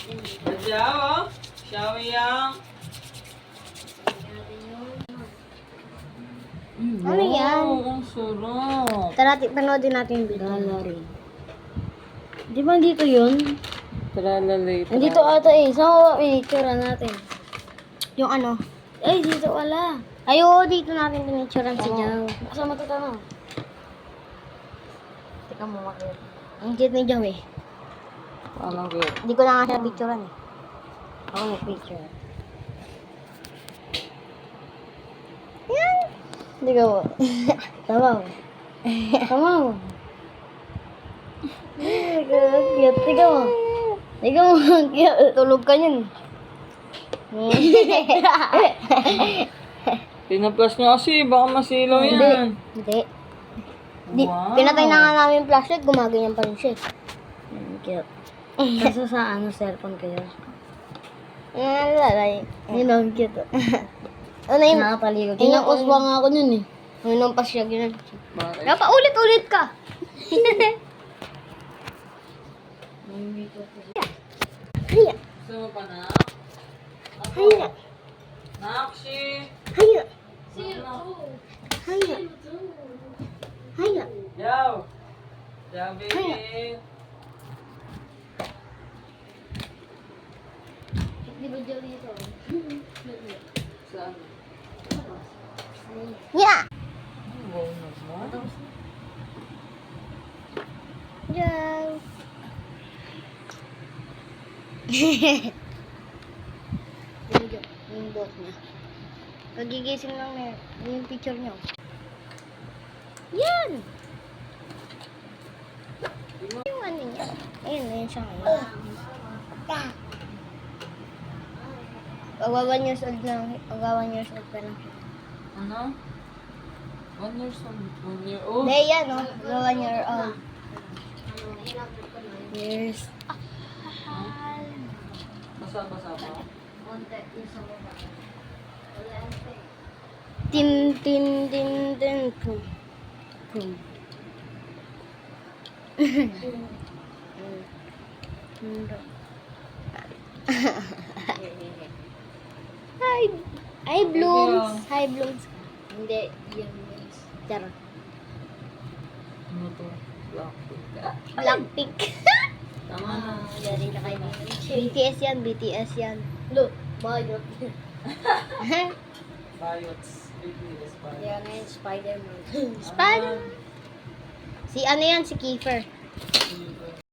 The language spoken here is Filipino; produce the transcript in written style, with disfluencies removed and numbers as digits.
Badyaw, Xiaoyang. Ano yan? Wow, ang sarap. Tara, panoodin natin yung video. Di ba dito yun? Tralalay. Nandito ata eh. So, pinicturean natin. Yung ano? Ay, dito wala. Ay, oo, dito natin pinicturean si Jow. Kasama to tanong. Teka mo, makit. Ang cute ni Jow eh. Anong good? Hindi ko na nga siya picturean eh. Ako nag-picture. Yan! Hindi ko mo. Tama mo. Tama mo. Cute. Tiga mo. Tiga mo. Cute. Tulog ka yun. Pinaplas niya kasi, baka masilaw yan. Hindi. Di, Wow. pinatay na nga namin yung flashlight, gumaganyan pa rin siya. Cute. Kaso sa cellphone kayo? Lalay. Yun ang cute. Ano yun? Nakapaligo. Kinakoswa nga ako nun eh. Nung pas siya ginan. Bakit? Napaulit-ulit ka. Haya. Gusto mo pa na? Haya. Nakshi! Haya. Haya. Haya. Yaw! Yaw, baby! Di ba dyan dito? Saan? Yeah. Wow naman. Diyan. Yung boat niya. Pagigising lang na yung picture niyo. Yan! Yung ano niya. Ayun siya ngayon. Pag 1 years old na, pag 1 years old pa lang siya. Ano? 1 year old. 1 year old? Hindi, yan o. 1 year old. Years. Basa-basa pa? Tim, tim, tim, tim, pum. Pum. Hi. Hi, Blooms. Hi, Blooms. Hindi, yun. Charot. Ano to? Blackpink. Blackpink. Tama na. Dari na kayo. BTS yan, BTS yan. Look, bayot. Bayots. BTS Bayots. Yan na yung Spider-Man. Spider-Man. Si ano yan, si Kiefer.